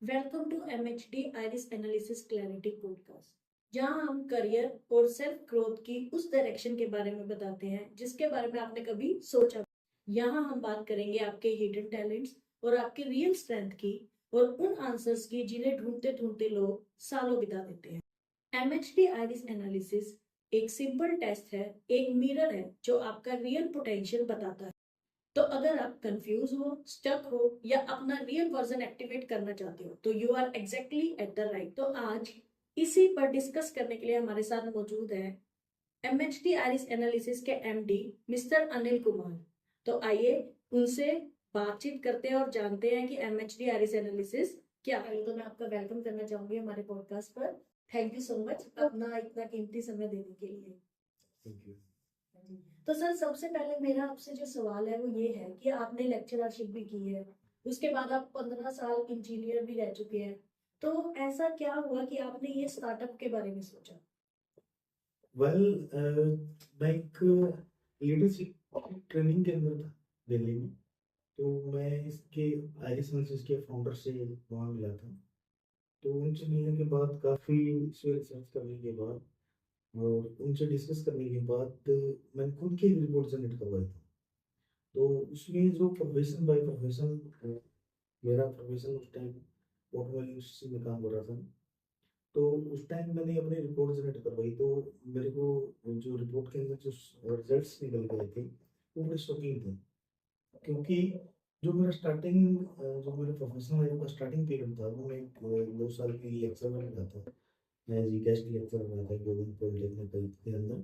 Welcome to MHD iris analysis clarity podcast, जहां हम career और सेल्फ ग्रोथ की उस डायरेक्शन के बारे में बताते हैं जिसके बारे में आपने कभी सोचा। यहाँ हम बात करेंगे आपके हिडन टैलेंट्स और आपके रियल स्ट्रेंथ की और उन आंसर्स की जिन्हें ढूंढते ढूंढते लोग सालों बिता देते हैं। एमएचडी आइरिस एनालिसिस एक सिंपल टेस्ट है, एक मिरर है जो आपका रियल पोटेंशियल बताता है। तो अगर आप कंफ्यूज हो, स्टक हो या अपना रियल वर्जन एक्टिवेट करना चाहते हो तो you are exactly at the right. तो आज इसी पर डिस्कस करने के लिए हमारे साथ मौजूद है एमएचडी आरिस एनालिसिस के एमडी मिस्टर अनिल कुमार। तो आइए उनसे बातचीत करते हैं और जानते हैं कि एमएचडी आरिस एनालिसिस क्या है। तो मैं आपका वेलकम करना चाहूंगी हमारे पॉडकास्ट पर। थैंक यू सो मच अपना इतना कीमती समय देने के लिए। Thank you. तो सर, सबसे पहले मेरा आपसे जो सवाल है वो ये है कि आपने लेक्चररशिप भी की है, उसके बाद आप 15 साल इंजीनियर भी रह चुके हैं। तो ऐसा क्या हुआ कि आपने ये स्टार्टअप के बारे में सोचा? वेल मैं एक लीडरशिप ट्रेनिंग के अंदर था दिल्ली में। तो मैं इसके आईरिस एनालिसिस के फाउंडर से वहाँ मिला था। तो उनसे मिलने के बाद काफ़ी इस पर रिसर्च करने के बाद और उनसे डिस्कस करने के बाद मैंने खुद की रिपोर्ट जनरेट करवाई थी। तो उसमें जो प्रोफेशन बाय प्रोफेशन, मेरा प्रोफेशन उस टाइम ऑटोमोबाइल इंडस्ट्री में काम कर रहा था। तो उस टाइम मैंने अपनी रिपोर्ट जनरेट करवाई। तो मेरे को जो रिपोर्ट के अंदर जो रिजल्ट्स निकल गए थे वो बड़े शॉकिंग थे। क्योंकि जो मेरा स्टार्टिंग जो मेरे प्रोफेशनल लाइफ का स्टार्टिंग पीरियड था वो मैं 2 साल के लिए लेक्चर में रहा था। मैं जी गेस्ट लेक्चर रहा था गोविंद पॉलिटेक्निक के अंदर।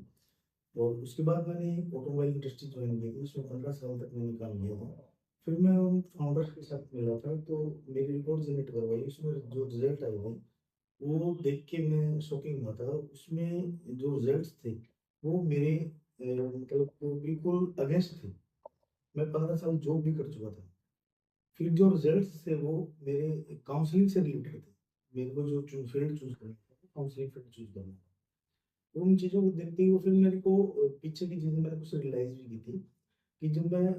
और उसके बाद मैंने ऑटोमोबाइल इंडस्ट्री ज्वाइन की थी, उसमें 15 साल तक मैंने काम किया था। फिर मैं उन फाउंडर्स के साथ मिला था तो मेरी रिपोर्ट जनरेट करवाई। उसमें जो रिजल्ट आए थे वो देख के मैं शॉकिंग हुआ था। उसमें जो रिजल्ट्स थे वो मेरे मतलब वो बिल्कुल अगेंस्ट थे। मैं 15 साल जॉब भी कर चुका था। फिर जो रिजल्ट्स थे वो मेरे काउंसलिंग से रिलेटेड थे। मेरे को जो फील्ड चूज करना था, काउंसलिंग फील्ड चूज करना था। उन चीज़ों को देखते हुए फिर मेरे को पीछे की चीज़ें मैंने कुछ रियलाइज भी की थी कि जब मैं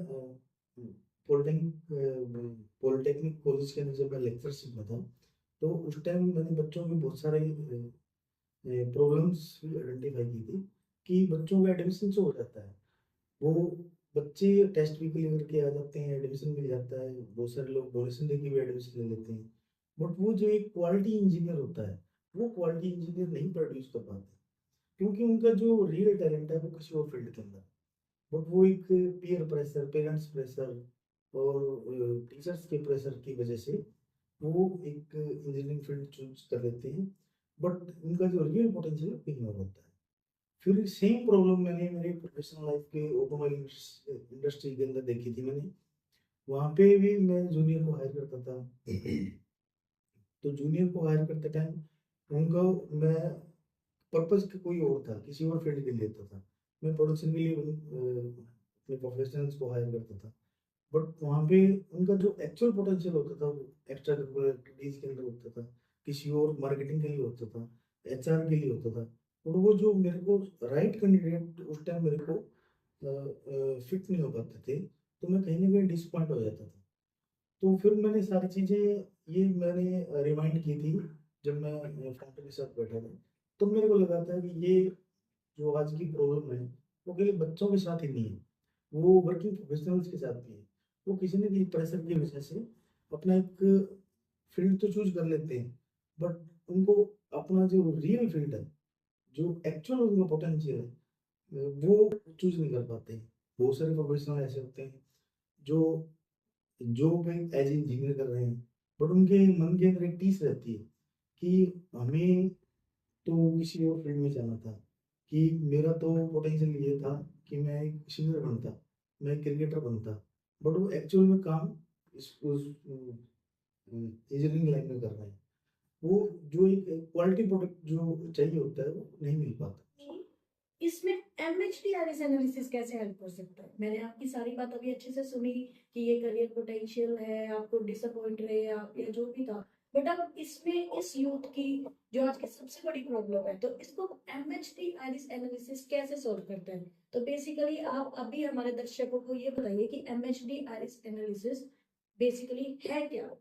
पॉलिटेक्निक कॉलेज के अंदर जब मैं लेक्चरशिप में था तो उस टाइम मैंने बच्चों के बहुत सारे प्रॉब्लम्स आइडेंटिफाई की थी कि बच्चों का एडमिशन जो हो जाता है वो बच्चे टेस्ट भी क्लियर करके आ जाते हैं, एडमिशन मिल जाता है। बहुत सारे लोग डोनेशन देके भी एडमिशन ले लेते हैं। बट वो जो एक क्वालिटी इंजीनियर होता है वो क्वालिटी इंजीनियर नहीं प्रोड्यूस कर पाते क्योंकि उनका जो रियल टैलेंट है वो किसी और फील्ड के अंदर। बट वो एक पीयर प्रेशर, पेरेंट्स प्रेशर और टीचर्स के प्रेशर की वजह से वो एक इंजीनियरिंग फील्ड चूज कर लेते हैं। बट उनका जो रियल पोटेंशियल है कहीं और होता है। फिर सेम प्रॉब्लम मैंने मेरे प्रोफेशनल लाइफ के ऑटोमोबाइल इंडस्ट्री के अंदर देखी थी मैंने। वहाँ पे भी मैं जूनियर को हायर करता था। तो जूनियर को हायर करते टाइम उनका मैं पर्पस कोई और था, किसी और फील्ड के लिए लेता था। मैं प्रोडक्शन के लिए अपने प्रोफेशनल्स को हायर करता था। बट वहाँ पे उनका जो एक्चुअल पोटेंशियल होता था वो एक्स्ट्रा करिकुलर एक्टिविटीज के अंदर होता था, किसी और मार्केटिंग के लिए होता था, एचआर के लिए होता था। और वो जो मेरे को राइट कैंडिडेट उस टाइम मेरे को फिट नहीं हो पाते थे तो मैं कहीं ना कहीं डिसपॉइंट हो जाता था। तो फिर मैंने सारी चीज़ें ये मैंने रिमाइंड की थी जब मैं फाउंडर के साथ बैठा था। तो मेरे को लगा था कि ये जो आज की प्रॉब्लम है वो केवल बच्चों के साथ ही नहीं है, वो वर्किंग प्रोफेशनल्स के साथ भी है। वो किसी न किसी प्रेशर की वजह से अपना एक फील्ड तो चूज कर लेते हैं बट उनको अपना जो रियल फील्ड है, जो एक्चुअल उनका पोटेंशियल है वो चूज नहीं कर पाते हैं। बहुत सारे प्रोफेशनल ऐसे होते हैं जो जॉब एज इंजीनियर कर रहे हैं बट उनके मन के अंदर एक टीस रहती है कि हमें तो किसी और फील्ड में जाना था, कि मेरा तो पोटेंशियल ये था कि मैं एक सिंगर बनता, मैं एक क्रिकेटर बनता। बट वो एक्चुअल में काम इस उस इंजीनियरिंग लाइन में कर रहे हैं। वो जो एक क्वालिटी प्रोडक्ट जो चाहिए होता है वो नहीं मिल पाता। इसमें एमएचडी आरिस एनालिसिस कैसे हेल्प कर सकता है? मैंने आपकी सारी बात अभी अच्छे से सुनी कि ये करियर पोटेंशियल है, आपको डिसअपॉइंट रहे आप या जो भी था। बट अब इसमें इस यूथ की जो आज की सबसे बड़ी प्रॉब्लम है, तो इसको एमएचडी आरिस एनालिसिस कैसे सॉल्व करता है? तो बेसिकली आप अभी हमारे दर्शकों को ये बताइए कि एमएचडी आरिस एनालिसिस बेसिकली है क्या?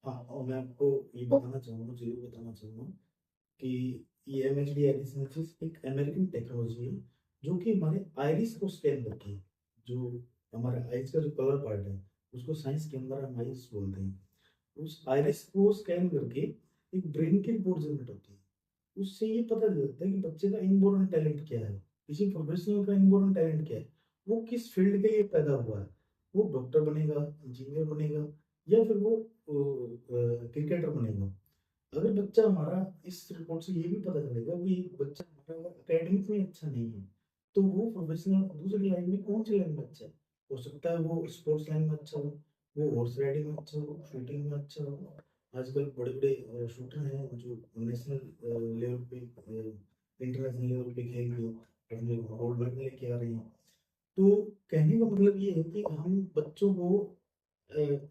हाँ, और मैं आपको ये बताना चाहूँगा, ज़रूर बताना चाहूँगा कि ये एमएचडी एनालिसिस एक अमेरिकन टेक्नोलॉजी है, जो कि हमारे आइरिस को स्कैन करके, जो हमारे आइज़ का जो कलर पार्ट है, उसको साइंस के अंदर हम आइरिस बोलते हैं। उस आइरिस को स्कैन करके एक ब्रेन की रिपोर्ट जनरेट होती है। उससे ये पता चलता है कि बच्चे का इनबॉर्न टैलेंट क्या है, किसी प्रोफेशनल का इनबॉर्न टैलेंट क्या है, वो किस फील्ड के लिए पैदा हुआ है। वो डॉक्टर बनेगा, इंजीनियर बनेगा, या फिर वो क्रिकेटर बनेगा। अगर बच्चा हमारा इस रिपोर्ट से ये भी पता चलेगा कि बच्चा हमारा अगर एकेडमिक में अच्छा नहीं है, तो वो प्रोफेशनल दूसरी लाइन में कौन सी लाइन में अच्छा है। हो सकता है वो स्पोर्ट्स लाइन में अच्छा हो, वो हॉर्स राइडिंग में अच्छा हो, शूटिंग में अच्छा हो। आजकल बड़े-बड़े शूटर हैं जो नेशनल लेवल पे इंटरनेशनल लेवल पे खेल के अपने गोल्ड मेडल लेके आ रहे हैं। तो कहने का मतलब ये है कि हम बच्चों को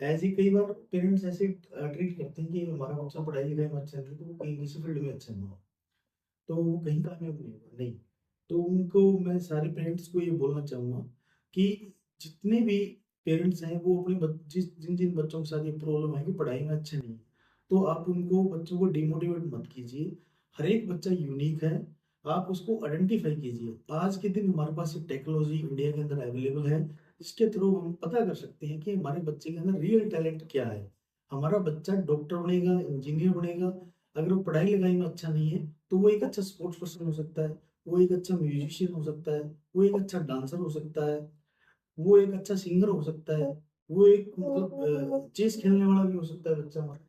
ऐसे कई बार पेरेंट्स ऐसे ट्रीट करते हैं कि हमारा बच्चा पढ़ाई-लिखाई में अच्छा नहीं है, तो वो कहीं किसी फील्ड में अच्छा नहीं है, तो वो कहीं कामयाब नहीं होगा, नहीं। तो उनको मैं सारे पेरेंट्स को ये बोलना चाहूँगा कि जितने भी पेरेंट्स हैं वो अपने जिन-जिन बच्चों के साथ ये प्रॉब्लम है कि पढ़ाई में अच्छे नहीं हैं, तो आप उनको बच्चों को डिमोटिवेट मत कीजिए। हर एक बच्चा यूनिक है, आप उसको आइडेंटिफ़ाई कीजिए। आज के दिन हमारे पास एक टेक्नोलॉज़ी इंडिया के अंदर अवेलेबल है, जिसके थ्रू हम पता कर सकते हैं कि हमारे बच्चे के अंदर रियल टैलेंट क्या है। हमारा बच्चा डॉक्टर बनेगा, इंजीनियर बनेगा, अगर वो पढ़ाई-लिखाई में अच्छा नहीं है, तो वो एक अच्छा स्पोर्ट्स पर्सन हो सकता है, वो एक अच्छा म्यूजिशियन हो सकता है, वो एक अच्छा डांसर हो सकता है, वो एक अच्छा सिंगर हो सकता है, वो एक मतलब चेस खेलने वाला भी हो सकता है बच्चा हमारा।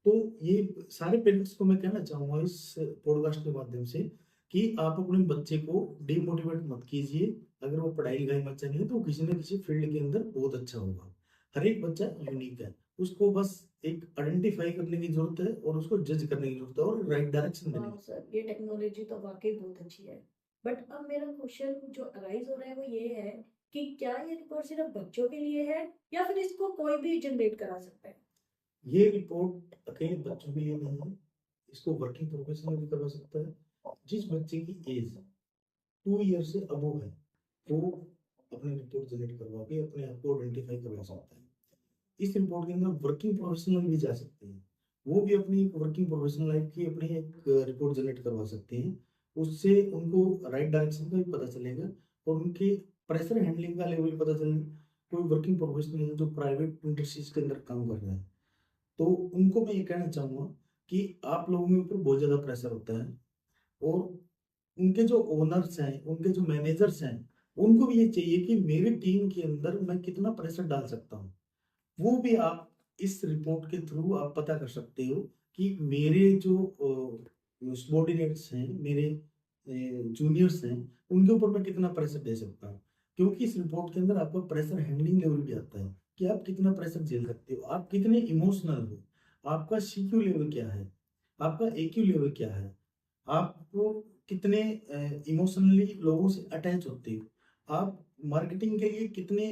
तो ये सारे पेरेंट्स को मैं कहना चाहूँगा इस पॉडकास्ट के माध्यम से कि आप अपने बच्चे को डिमोटिवेट मत कीजिए। अगर वो पढ़ाई-लिखाई में अच्छा नहीं है, तो किसी न किसी फील्ड के अंदर बहुत अच्छा होगा। हर एक बच्चा यूनिक है, उसको बस एक आइडेंटिफ़ाई करने की ज़रूरत है और उसको जज करने की ज़रूरत है और राइट डायरेक्शन देने हाँ की। सर, ये टेक्नोलॉजी तो वाकई बहुत अच्छी है। बट अब मेरा क्वेश्चन जो अराइज हो रहा है वो ये है कि क्या ये रिपोर्ट सिर्फ बच्चों के लिए है या फिर इसको कोई भी जनरेट करा सकता है? ये रिपोर्ट अकेले बच्चों के लिए नहीं है, इसको वर्किंग प्रोफेशनल भी करवा सकता है। जिस बच्चे की एज 2 ईयर से अबव है, वो अपनी रिपोर्ट जनरेट करवा के अपने आप को आइडेंटिफ़ाई करवा सकता है। इस रिपोर्ट के अंदर वर्किंग प्रोफेशनल भी जा सकते हैं। वो भी अपनी वर्किंग प्रोफेशनल लाइफ़ की अपनी एक रिपोर्ट जनरेट करवा सकते हैं। उससे उनको राइट डायरेक्शन का भी पता चलेगा और उनके प्रेशर हैंडलिंग का लेवल पता चलेगा। कोई वर्किंग प्रोफेशनल है जो प्राइवेट इंडस्ट्रीज़ के अंदर काम कर रहा है, तो उनको मैं ये कहना चाहूँगा कि आप लोगों के ऊपर बहुत ज़्यादा प्रेशर होता है और उनके जो ओनर्स हैं, उनके जो मैनेजर्स हैं, उनको भी ये चाहिए कि मेरी टीम के अंदर मैं कितना प्रेशर डाल सकता हूँ। वो भी आप इस रिपोर्ट के थ्रू आप पता कर सकते हो कि मेरे जो सबॉर्डिनेट्स हैं, मेरे जूनियर्स हैं, उनके ऊपर मैं कितना प्रेशर दे सकता हूँ। क्योंकि इस रिपोर्ट के अंदर आपका प्रेशर हैंडलिंग लेवल भी आता है कि आप कितना प्रेशर झेल सकते हो, आप कितने इमोशनल हो, आपका सीक्यू लेवल क्या है, आपका एक्यू लेवल क्या है, आपको कितने इमोशनली लोगों से अटैच होते हो, आप मार्केटिंग के लिए कितने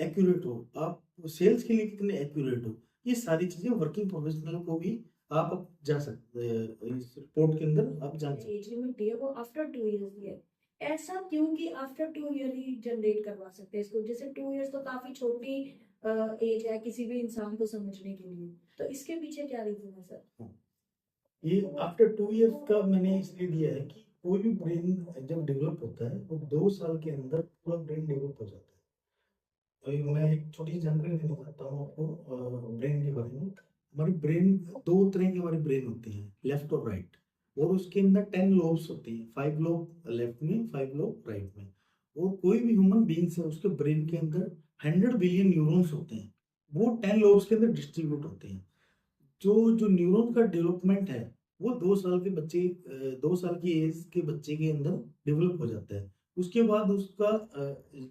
एक्यूरेट हो, आप सेल्स के लिए कितने एक्यूरेट हो। ये सारी चीज़ें वर्किंग प्रोफेशनल को भी आप जा सकते इस रिपोर्ट के अंदर आप जान सकते एज लिमिट दी है वो आफ्टर 2 इयर्स दी है। ऐसा क्यों कि आफ्टर 2 ईयर ही जनरेट करवा सकते हैं इसको? जैसे 2 इयर्स तो काफ़ी छोटी एज है किसी भी इंसान को समझने के लिए। तो इसके पीछे क्या रीज़न है सर? हैं। ये आफ्टर 2 इयर्स का मैंने इसलिए दिया है कि कोई भी ब्रेन जब डेवलप होता है, तो 2 साल के अंदर पूरा ब्रेन डेवलप हो जाता है। मैं एक छोटी-सी जानकारी देना चाहता हूँ आपको ब्रेन के बारे में। हमारी ब्रेन 2 तरह की हमारी ब्रेन होती है, लेफ्ट और राइट, और उसके अंदर 10 लोब्स होती हैं, 5 लोब लेफ्ट में, 5 लोब राइट में। और कोई भी ह्यूमन बीइंग्स है, उसके ब्रेन के अंदर 100 बिलियन न्यूरॉन्स होते हैं। वो 10 लोब्स के अंदर डिस्ट्रीब्यूट होते हैं। जो न्यूरॉन का डेवलपमेंट है, वो 2 साल के बच्चे 2 साल की एज के बच्चे के अंदर डेवलप हो जाता है। उसके बाद उसका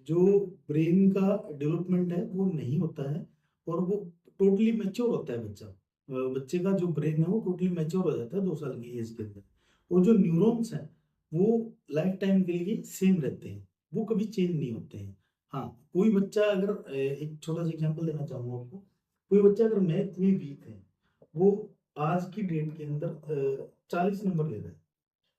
जो ब्रेन का डेवलपमेंट है, वो नहीं होता है और वो टोटली मैच्योर होता है बच्चा। बच्चे का जो ब्रेन है, वो टोटली मैच्योर हो जाता है 2 साल की एज के अंदर। और जो न्यूरॉन्स हैं, वो लाइफ टाइम के लिए सेम रहते हैं, वो कभी चेंज नहीं होते हैं। हाँ, कोई बच्चा अगर एक छोटा-सा एग्ज़ाम्पल देना चाहूँगा आपको। कोई बच्चा अगर मैथ में वीक है, वो आज की डेट के अंदर 40 नंबर ले रहा है,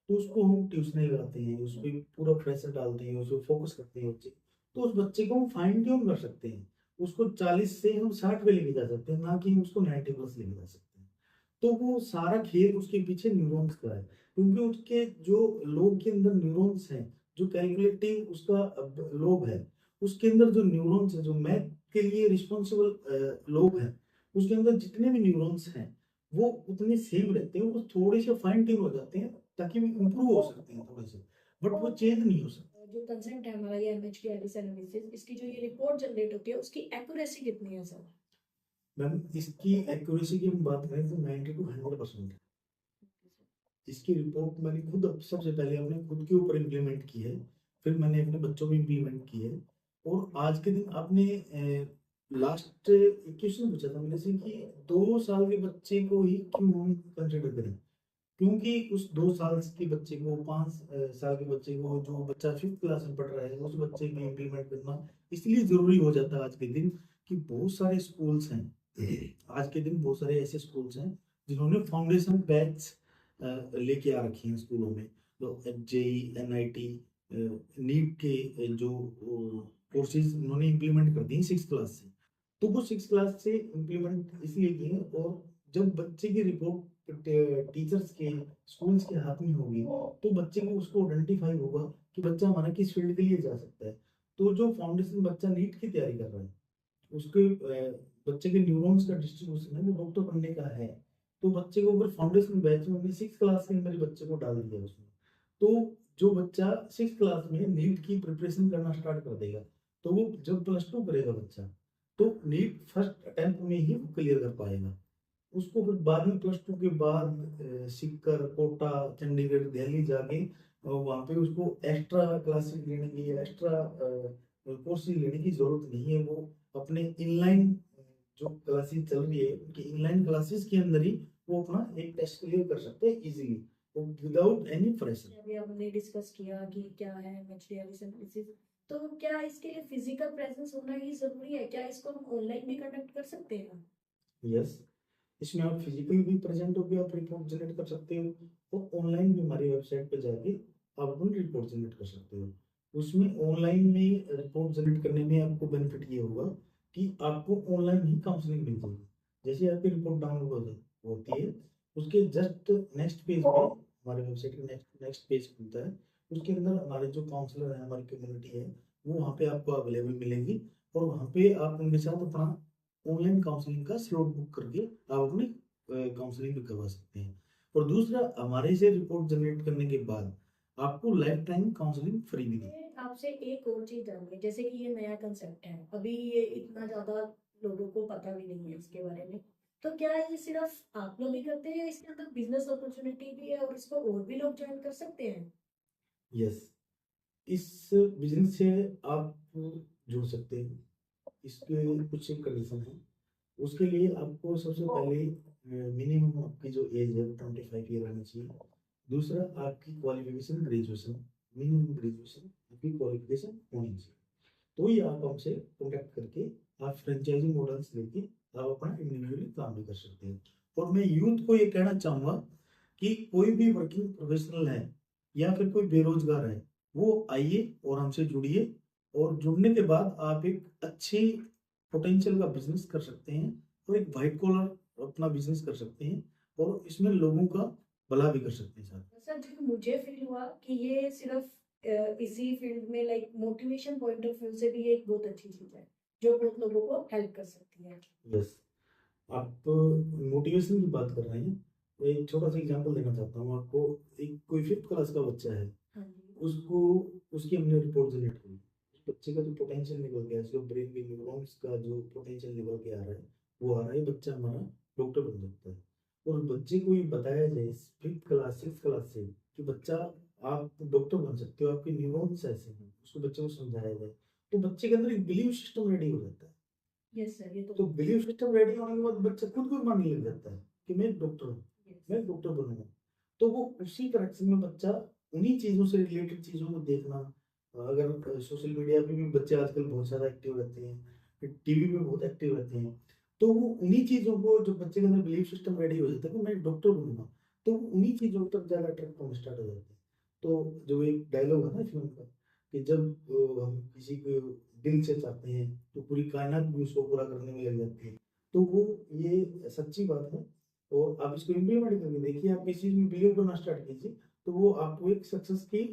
तो उसको हम ट्यूशनें लगाते हैं, उसपे पूरा प्रेशर डालते हैं, उसपे फ़ोकस करते हैं बच्चे, तो उस बच्चे को हम फाइन ट्यून कर सकते हैं। उसको 40 से हम 60 पे लेके जा सकते हैं, ना कि उसको 90 प्लस लेके जा सकते हैं। तो वो सारा खेल उसके पीछे न्यूरॉन्स का है, क्योंकि उसके जो लोब के अंदर न्यूरॉन्स हैं, जो कैलकुलेटिव उसका लोब है, उसके अंदर जो न्यूरॉन्स है, जो मैथ के लिए रिस्पॉन्सिबल लोब है, उसके अंदर जितने भी न्यूरॉन्स हैं, वो उतने सेम रहते हैं, वो थोड़े से फाइन ट्यून हो जाते हैं ताकि वो इम्प्रूव हो सकते हैं थोड़े से, बट वो चेंज नहीं हो सकते। जो कंसेंट है हमारा ये एमएचडी आईरिस एनालिसिस, इसकी जो ये रिपोर्ट जनरेट होती है उसकी एक्यूरेसी कितनी है सर? मैम इसकी एक्यूरेसी की हम बात करें तो 90 टू 100% है। इसकी रिपोर्ट मैंने खुद सबसे पहले अपने खुद के ऊपर इम्प्लीमेंट की है, फिर मैंने अपने बच्चों में इम्प्लीमेंट की है। और आज के दिन आपने लास्ट क्वेश्चन पूछा था मैंने से कि 2 साल के बच्चे को ही क्यों हम कंसिडर करें, क्योंकि उस 2 साल के बच्चे को 5 साल के बच्चे को, जो बच्चा 5th क्लास में पढ़ रहा है, उस बच्चे में इम्प्लीमेंट करना इसलिए जरूरी हो जाता है आज के दिन कि बहुत सारे स्कूल्स हैं, आज के दिन बहुत सारे ऐसे स्कूल्स हैं जिन्होंने फाउंडेशन बैच लेके आ रखी हैं स्कूलों में। तो जेई, एनआईटी, नीट के जो कोर्सेज उन्होंने इम्प्लीमेंट कर दिए 6th क्लास से। तो वो 6th क्लास से इम्प्लीमेंट इसलिए किए, और जब बच्चे की रिपोर्ट टीचर्स के, स्कूल्स के हाथ में होगी, तो बच्चे को उसको आइडेंटिफाई होगा कि बच्चा हमारा किस फील्ड के लिए जा सकता है। तो जो फाउंडेशन बच्चा नीट की तैयारी कर रहा है, उसके बच्चे के न्यूरॉन्स का डिस्ट्रीब्यूशन है वो डॉक्टर बनने का है, तो बच्चे को अगर फाउंडेशन बैच में 6th क्लास के मेरे बच्चे को डाल दिया उसमें, तो जो बच्चा 6th क्लास में नीट की प्रिपरेशन करना स्टार्ट कर देगा, तो वो जब +2 करेगा बच्चा, तो नीट फर्स्ट अटेम्प्ट में ही वो क्लियर कर पाएगा। उसको फिर बाद में +2 के बाद सीकर, कोटा, चंडीगढ़, दिल्ली जाके वहाँ पे उसको एक्स्ट्रा क्लासेस लेने की या एक्स्ट्रा कोर्सेज लेने की जरूरत नहीं है। वो अपने इनलाइन जो क्लासेस चल रही है, उनकी इनलाइन क्लासेस के अंदर ही वो अपना एक टेस्ट क्लियर कर सकते हैं इजीली, विदाउट एनी प्रेशर। अभी हमने डिस्कस किया कि क्या है एमएचडी आईरिस एनालिसिस, तो क्या इसके लिए फिजिकल प्रेजेंस होना ही जरूरी है? क्या इसको हम ऑनलाइन भी कंडक्ट कर सकते हैं? यस, इसमें आप फिजिकली भी प्रेजेंट होकर आप रिपोर्ट जनरेट कर सकते हो, और ऑनलाइन भी हमारी वेबसाइट पे जाके आप अपनी रिपोर्ट जनरेट कर सकते हो। उसमें ऑनलाइन में रिपोर्ट जनरेट करने में आपको बेनिफिट ये होगा कि आपको ऑनलाइन ही काउंसलिंग मिल जाएगी। जैसे आपकी रिपोर्ट डाउनलोड होती है, उसके जस्ट नेक्स्ट पेज पे हमारे वेबसाइट के नेक्स्ट नेक्स्ट पेज खुलता है, उसके अंदर हमारे जो काउंसलर है, हमारी कम्युनिटी है, वो वहाँ पे आपको अवेलेबल मिलेंगी, और वहाँ पे आप उनके साथ अपना ऑनलाइन काउंसलिंग का स्लॉट बुक करके आप अपनी काउंसलिंग भी करवा सकते हैं। और दूसरा, हमारे से रिपोर्ट जनरेट करने के बाद आपको लाइफ टाइम काउंसलिंग फ्री मिलेगी। आपसे एक और चीज जाननी है, जैसे कि ये नया कंसेप्ट है, अभी ये इतना ज्यादा लोगों को पता भी नहीं है इसके बारे में, तो क्या ये सिर्फ आप लोग ही करते हैं या इसके अंदर बिजनेस अपॉर्चुनिटी भी है और इसको और भी लोग ज्वाइन कर सकते हैं? यस, इस बिजनेस से आप जुड़ सकते हैं। इसके कुछ कंडीशन है, उसके लिए आपको सबसे पहले मिनिमम आपकी जो एज है 25 ईयर होनी चाहिए। दूसरा, आपकी क्वालिफिकेशन ग्रेजुएशन, मिनिमम ग्रेजुएशन आपकी क्वालिफिकेशन होनी चाहिए। तो ये आप हमसे कॉन्टैक्ट करके आप फ्रेंचाइजी मॉडल्स लेके आप अपना इंडिविजुअली काम भी कर सकते हैं। और मैं यूथ को ये कहना चाहूँगा कि कोई भी वर्किंग प्रोफेशनल है या फिर कोई बेरोजगार है, वो आइए और हमसे जुड़िए, और जुड़ने के बाद आप एक अच्छी पोटेंशियल का बिजनेस कर सकते हैं, और एक व्हाइट कॉलर अपना बिजनेस कर सकते हैं, और इसमें लोगों का भला भी कर सकते हैं साथ। सर, जो मुझे फील हुआ कि ये सिर्फ इसी फील्ड में like motivation point of view से भी ये एक बहुत अच्छी चीज है जो बहुत लोगों को हेल्प कर सकती है। यस, आप मोटिवेशन की बात कर रहे हैं, तो एक छोटा सा एग्जांपल देना चाहता हूँ आपको। एक कोई 5th क्लास का बच्चा है, हाँ जी। उसको उसकी हमने रिपोर्ट जनरेट की, उस बच्चे का जो पोटेंशियल निकल गया है, उसके ब्रेन में न्यूरॉन्स का जो पोटेंशियल निकल के आ रहा है, वो आ रहा है, बच्चा हमारा डॉक्टर बन सकता है। और बच्चे को ये बताया जाए 5th क्लास 6th क्लास से कि बच्चा आप डॉक्टर बन सकते हो, आपके न्यूरॉन्स ऐसे हैं, उसको बच्चे को समझाया जाए, तो बच्चे के अंदर एक बिलीव सिस्टम रेडी हो जाता है। यस सर, ये तो बिलीव सिस्टम रेडी होने के बाद बच्चा खुद को मानने लग जाता है कि मैं डॉक्टर हूँ, yes। मैं डॉक्टर बनूंगा। तो वो उसी डायरेक्शन में बच्चा उन्हीं चीजों से रिलेटेड चीजों को देखना, अगर सोशल मीडिया पे भी बच्चे आजकल बहुत ज्यादा एक्टिव रहते हैं, फिर टीवी पे बहुत एक्टिव रहते हैं, तो वो उन्हीं चीजों को, जो बच्चे के अंदर बिलीव सिस्टम रेडी हो जाता है कि मैं डॉक्टर बनूंगा, तो वो उन्हीं चीजों पर ज्यादा अट्रैक्ट होना स्टार्ट हो जाते हैं। तो जो एक डायलॉग है ना फिल्म का, कि जब हम किसी को दिल से चाहते हैं, तो पूरी कायनात भी उसको पूरा करने में लग जाती है। तो वो ये सच्ची बात है और आप इसको इम्प्लीमेंट करके देखिए, आप किसी चीज़ में बिलीव करना स्टार्ट कीजिए, तो वो आपको एक सक्सेस की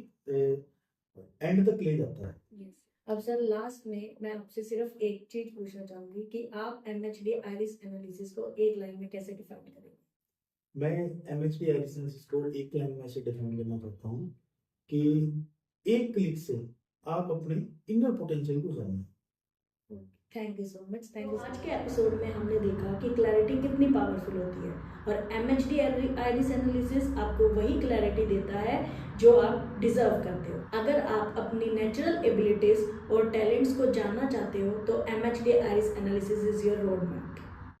एंड तक ले जाता है। यस। अब सर लास्ट में मैं आपसे सिर्फ एक चीज पूछना चाहूंगी कि आप एमएचडी आइरिस एनालिसिस को एक लाइन में कैसे डिफाइन करेंगे? मैं एमएचडी आइरिस एनालिसिस को एक लाइन में ऐसे डिफाइन करना चाहता हूँ कि एक क्लिक से आप अपने इनर पोटेंशियल को जानिए। Thank you so much. Thank you. आज के एपिसोड में हमने देखा कि क्लैरिटी कितनी पावरफुल होती है और एमएचडी आइरिस एनालिसिस आपको वही क्लैरिटी देता है जो आप डिजर्व करते हो। अगर आप अपनी नेचुरल एबिलिटीज और टैलेंट्स को जानना चाहते हो तो MHD iris analysis is your road map.